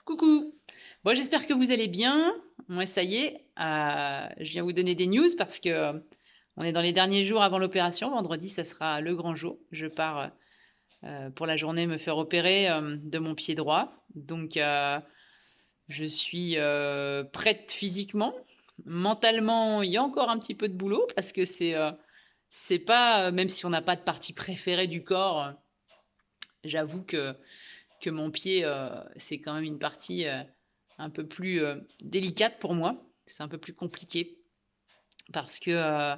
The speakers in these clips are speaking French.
Coucou. Bon, j'espère que vous allez bien. Moi, ça y est, je viens vous donner des news parce que on est dans les derniers jours avant l'opération. Vendredi, ça sera le grand jour. Je pars pour la journée me faire opérer de mon pied droit. Donc, je suis prête physiquement. Mentalement, il y a encore un petit peu de boulot parce que c'est pas, même si on n'a pas de partie préférée du corps, j'avoue que mon pied, c'est quand même une partie un peu plus délicate pour moi. C'est un peu plus compliqué parce que, euh,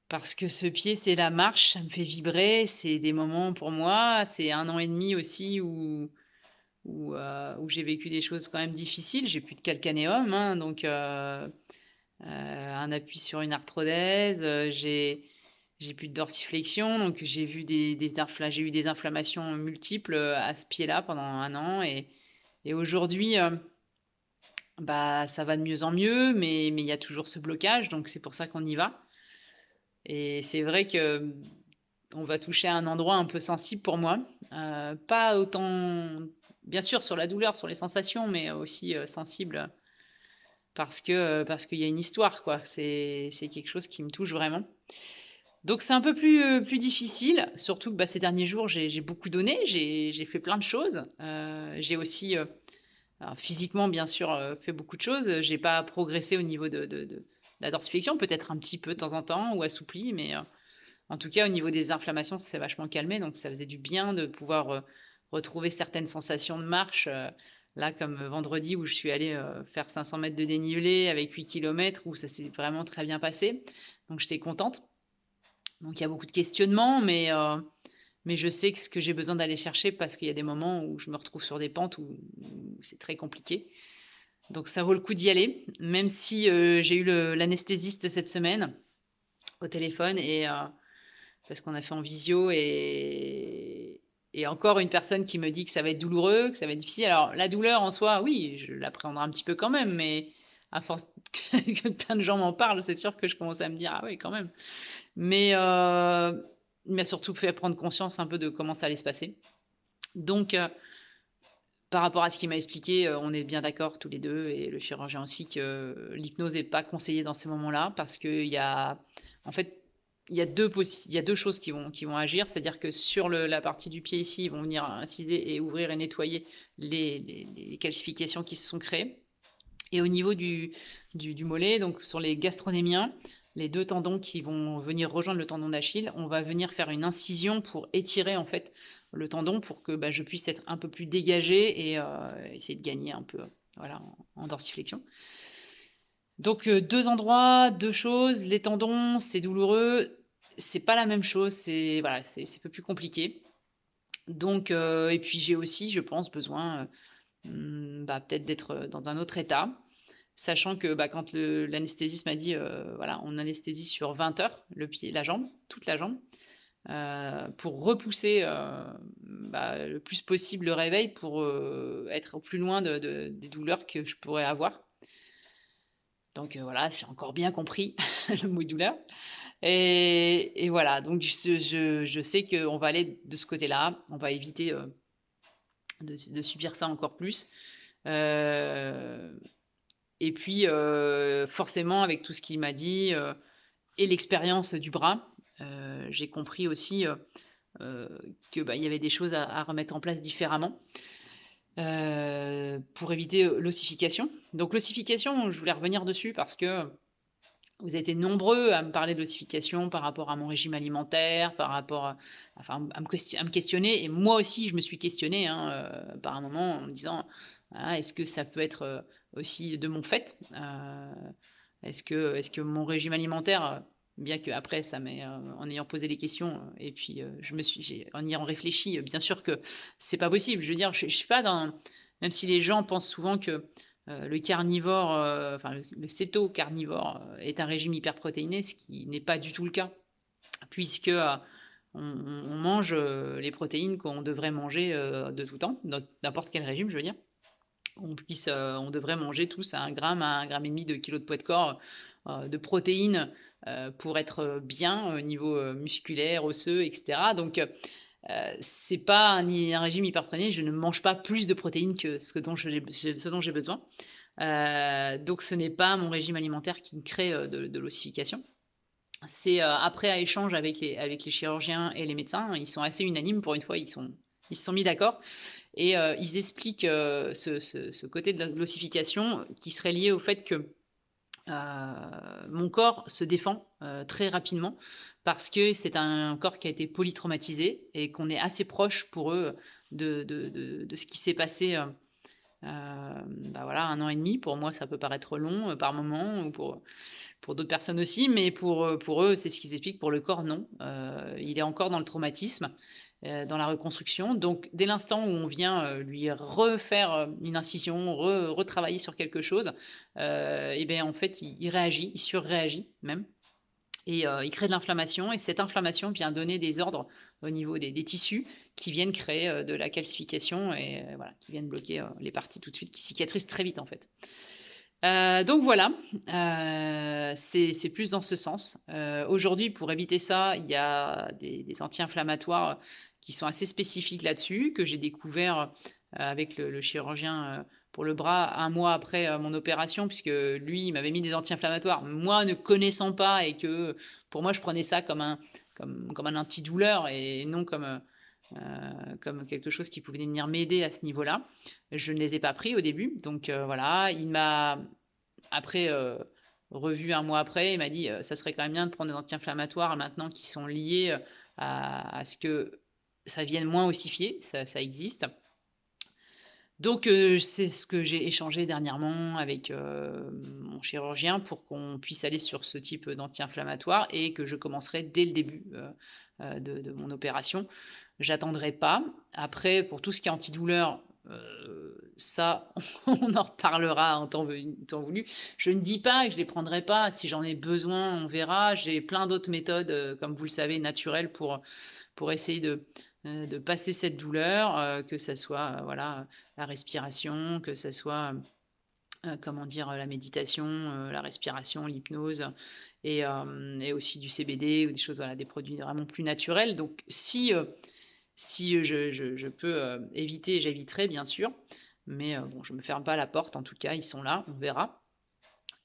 parce que ce pied, c'est la marche, ça me fait vibrer. C'est des moments pour moi, c'est 1 an et demi aussi où j'ai vécu des choses quand même difficiles. J'ai plus de calcanéum, hein, donc un appui sur une arthrodèse. J'ai plus de dorsiflexion, donc j'ai eu des inflammations multiples à ce pied-là pendant 1 an. Et aujourd'hui, bah, ça va de mieux en mieux, mais il y a toujours ce blocage, donc c'est pour ça qu'on y va. Et c'est vrai que on va toucher à un endroit un peu sensible pour moi. Pas autant, bien sûr, sur la douleur, sur les sensations, mais aussi sensible parce qu'il y a une histoire, quoi. C'est quelque chose qui me touche vraiment. Donc c'est un peu plus difficile, surtout que bah, ces derniers jours, j'ai beaucoup donné, j'ai fait plein de choses. J'ai aussi alors, physiquement, bien sûr, fait beaucoup de choses. J'ai pas progressé au niveau de la dorsiflexion, peut-être un petit peu de temps en temps, ou assoupli, mais en tout cas, au niveau des inflammations, ça s'est vachement calmé, donc ça faisait du bien de pouvoir retrouver certaines sensations de marche. Là, comme vendredi, où je suis allée faire 500 mètres de dénivelé avec 8 kilomètres, où ça s'est vraiment très bien passé. Donc j'étais contente. Donc il y a beaucoup de questionnements, mais je sais que ce que j'ai besoin d'aller chercher parce qu'il y a des moments où je me retrouve sur des pentes où c'est très compliqué. Donc ça vaut le coup d'y aller, même si j'ai eu l'anesthésiste cette semaine au téléphone et parce qu'on a fait en visio et encore une personne qui me dit que ça va être douloureux, que ça va être difficile. Alors la douleur en soi, oui, je l'appréhendrai un petit peu quand même, mais à force que plein de gens m'en parlent, c'est sûr que je commence à me dire ah oui quand même. Mais il m'a surtout fait prendre conscience un peu de comment ça allait se passer. Donc par rapport à ce qu'il m'a expliqué, on est bien d'accord tous les deux et le chirurgien aussi que l'hypnose n'est pas conseillée dans ces moments-là parce qu'il y a en fait, il y a 2 choses qui vont agir. C'est-à-dire que sur la partie du pied ici, ils vont venir inciser et ouvrir et nettoyer les calcifications qui se sont créées. Et au niveau du mollet, donc sur les gastronémiens, les 2 tendons qui vont venir rejoindre le tendon d'Achille, on va venir faire une incision pour étirer en fait le tendon pour que bah, je puisse être un peu plus dégagé et essayer de gagner un peu voilà, en dorsiflexion. Donc 2 endroits, 2 choses. Les tendons, c'est douloureux, c'est pas la même chose, c'est voilà, c'est un peu plus compliqué. Donc et puis j'ai aussi, je pense, besoin bah, peut-être d'être dans un autre état. Sachant que bah, quand l'anesthésiste m'a dit, voilà, on anesthésie sur 20 heures le pied, la jambe, toute la jambe, pour repousser bah, le plus possible le réveil pour être au plus loin des douleurs que je pourrais avoir. Donc voilà, j'ai encore bien compris le mot douleur. Et voilà, donc je sais qu'on va aller de ce côté-là, on va éviter de subir ça encore plus. Euh, et puis, forcément, avec tout ce qu'il m'a dit et l'expérience du bras, j'ai compris aussi euh, que bah, il y avait des choses à remettre en place différemment pour éviter l'ossification. Donc l'ossification, je voulais revenir dessus parce que vous avez été nombreux à me parler de l'ossification par rapport à mon régime alimentaire, par rapport enfin, à me questionner. Et moi aussi, je me suis questionnée hein, par un moment en me disant, voilà, est-ce que ça peut être aussi de mon fait est-ce que mon régime alimentaire, bien que après ça m'est, en ayant posé les questions, et puis en y ayant réfléchi, bien sûr que c'est pas possible. Je veux dire, je suis pas dans, même si les gens pensent souvent que le carnivore, enfin le céto-carnivore est un régime hyperprotéiné, ce qui n'est pas du tout le cas, puisque on mange les protéines qu'on devrait manger de tout temps, dans n'importe quel régime, je veux dire. On devrait manger tous 1 gramme à 1,5 gramme de kilo de poids de corps de protéines pour être bien au niveau musculaire, osseux, etc. Donc C'est pas un régime hyperprotéiné, je ne mange pas plus de protéines que ce dont j'ai besoin. Donc ce n'est pas mon régime alimentaire qui me crée, de l'ossification. C'est, après à échange avec les chirurgiens et les médecins, ils sont assez unanimes pour une fois, ils se sont mis d'accord et ils expliquent, ce côté de l'ossification qui serait lié au fait que mon corps se défend très rapidement parce que c'est un corps qui a été polytraumatisé et qu'on est assez proche pour eux de ce qui s'est passé bah voilà, 1 an et demi. Pour moi, ça peut paraître long par moment, ou pour d'autres personnes aussi, mais pour eux, c'est ce qu'ils expliquent. Pour le corps, non. Il est encore dans le traumatisme, dans la reconstruction. Donc, dès l'instant où on vient lui refaire une incision, retravailler sur quelque chose, et bien en fait, il réagit, il surréagit même. Et il crée de l'inflammation, et cette inflammation vient donner des ordres au niveau des tissus qui viennent créer de la calcification et voilà, qui viennent bloquer les parties tout de suite, qui cicatrisent très vite en fait. Donc voilà, c'est plus dans ce sens. Aujourd'hui, pour éviter ça, il y a des anti-inflammatoires qui sont assez spécifiques là-dessus, que j'ai découvert avec le chirurgien pour le bras 1 mois après mon opération, puisque lui, il m'avait mis des anti-inflammatoires, moi ne connaissant pas, et que pour moi, je prenais ça comme un antidouleur et non comme quelque chose qui pouvait venir m'aider à ce niveau-là. Je ne les ai pas pris au début, donc voilà, il m'a après revu 1 mois après, il m'a dit ça serait quand même bien de prendre des anti-inflammatoires maintenant qui sont liés à ce que ça vienne moins ossifier, ça existe. Donc c'est ce que j'ai échangé dernièrement avec mon chirurgien pour qu'on puisse aller sur ce type d'anti-inflammatoire et que je commencerai dès le début de mon opération. J'attendrai pas. Après, pour tout ce qui est antidouleur, ça, on en reparlera en temps voulu. Je ne dis pas que je les prendrai pas. Si j'en ai besoin, on verra. J'ai plein d'autres méthodes, comme vous le savez, naturelles pour essayer de passer cette douleur, que ça soit voilà, la respiration, que ça soit comment dire, la méditation, la respiration, l'hypnose et aussi du CBD ou des choses, voilà, des produits vraiment plus naturels. Donc si je peux éviter, j'éviterai bien sûr, mais bon, je me ferme pas la porte, en tout cas, ils sont là, on verra.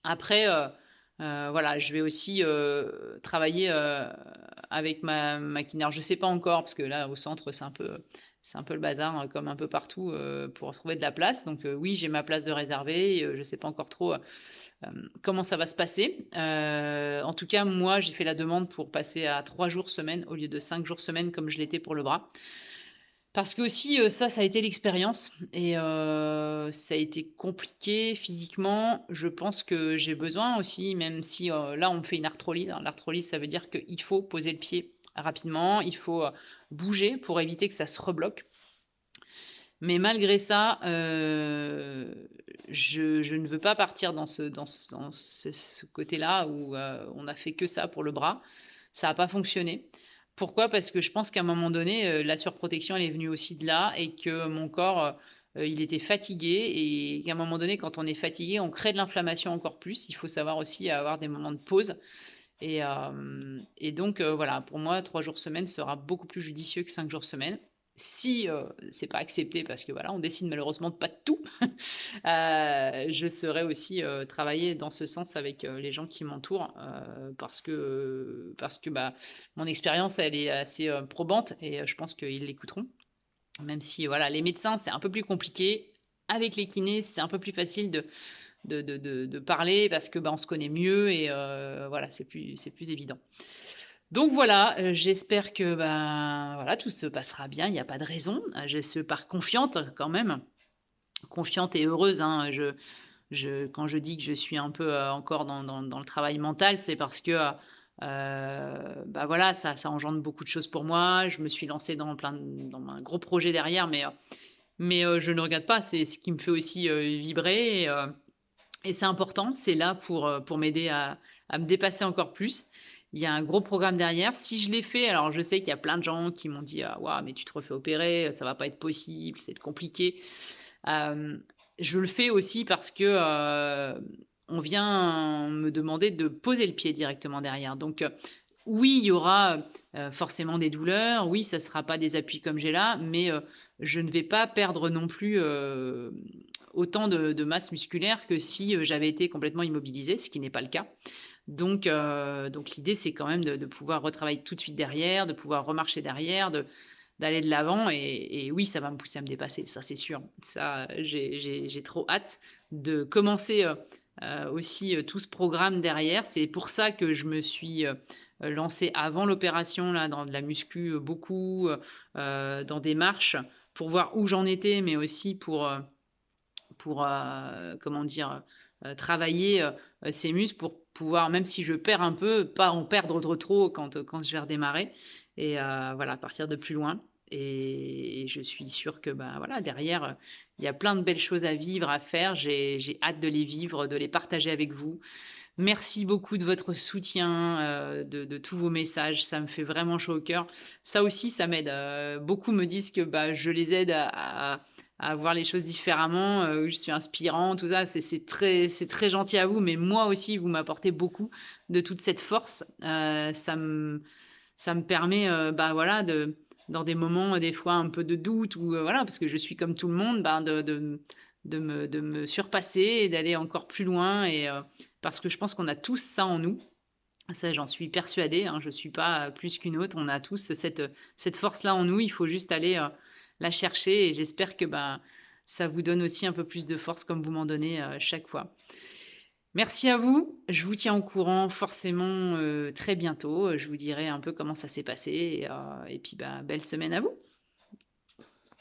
Après, voilà, je vais aussi travailler avec ma kiné. Alors, je sais pas encore, parce que là, au centre, c'est un peu le bazar, comme un peu partout, pour trouver de la place. Donc, oui, j'ai ma place de réservée. Je sais pas encore trop comment ça va se passer. En tout cas, moi, j'ai fait la demande pour passer à 3 jours semaine au lieu de 5 jours semaine, comme je l'étais pour le bras. Parce que aussi, ça a été l'expérience et ça a été compliqué physiquement. Je pense que j'ai besoin aussi, même si, là, on me fait une arthrolyse, hein. L'arthrolyse, ça veut dire qu'il faut poser le pied rapidement, il faut, bouger pour éviter que ça se rebloque. Mais malgré ça, je ne veux pas partir dans ce côté-là où, on a fait que ça pour le bras. Ça a pas fonctionné. Pourquoi? Parce que je pense qu'à un moment donné, la surprotection, elle est venue aussi de là, et que mon corps, il était fatigué, et qu'à un moment donné, quand on est fatigué, on crée de l'inflammation encore plus. Il faut savoir aussi avoir des moments de pause, et donc voilà, pour moi, 3 jours semaine sera beaucoup plus judicieux que 5 jours semaine. Si c'est pas accepté, parce que voilà, on décide malheureusement pas de tout, je saurais aussi travailler dans ce sens avec les gens qui m'entourent, parce que bah, mon expérience, elle est assez probante, et je pense qu'ils l'écouteront. Même si voilà, les médecins, c'est un peu plus compliqué. Avec les kinés, c'est un peu plus facile de parler, parce que bah, on se connaît mieux, et voilà, c'est plus évident. Donc voilà, j'espère que ben, voilà, tout se passera bien, il n'y a pas de raison. Je suis pars confiante quand même, confiante et heureuse, hein. Quand je dis que je suis un peu encore dans le travail mental, c'est parce que bah voilà, ça engendre beaucoup de choses pour moi. Je me suis lancée dans un gros projet derrière, mais je ne regrette pas. C'est ce qui me fait aussi vibrer, et c'est important. C'est là pour m'aider à me dépasser encore plus. Il y a un gros programme derrière. Si je l'ai fait, alors je sais qu'il y a plein de gens qui m'ont dit: «Ah waouh, mais tu te refais opérer, ça va pas être possible, c'est compliqué». Hem, je le fais aussi parce que, on vient me demander de poser le pied directement derrière. Donc, Oui, il y aura, forcément des douleurs, oui, ça sera pas des appuis comme j'ai là, mais je ne vais pas perdre non plus, autant de masse musculaire que si, j'avais été complètement immobilisée, ce qui n'est pas le cas. Donc l'idée, c'est quand même de pouvoir retravailler tout de suite derrière, de pouvoir remarcher derrière, d'aller de l'avant et oui, ça va me pousser à me dépasser, ça c'est sûr. Ça, j'ai trop hâte de commencer, aussi, tout ce programme derrière. C'est pour ça que je me suis, lancée avant l'opération là dans de la muscu, beaucoup, dans des marches pour voir où j'en étais, mais aussi pour, comment dire? Travailler, ces muscles pour pouvoir, même si je perds un peu, pas en perdre de trop quand je vais redémarrer et voilà, partir de plus loin et je suis sûre que, ben, voilà, derrière, il y a plein de belles choses à vivre, à faire. J'ai hâte de les vivre, de les partager avec vous. Merci beaucoup de votre soutien, de tous vos messages, ça me fait vraiment chaud au cœur. Ça aussi, ça m'aide, beaucoup me disent que, bah, je les aide à voir les choses différemment, je suis inspirant, tout ça, c'est très gentil à vous, mais moi aussi, vous m'apportez beaucoup de toute cette force. Ça me permet, bah, voilà, dans des moments, des fois un peu de doute ou voilà, parce que je suis comme tout le monde, ben, de me surpasser et d'aller encore plus loin et parce que je pense qu'on a tous ça en nous. Ça, j'en suis persuadée, hein, je ne suis pas plus qu'une autre. On a tous cette force-là en nous. Il faut juste aller la chercher et j'espère que ben, ça vous donne aussi un peu plus de force comme vous m'en donnez chaque fois. Merci à vous. Je vous tiens au courant forcément très bientôt. Je vous dirai un peu comment ça s'est passé et puis ben, belle semaine à vous.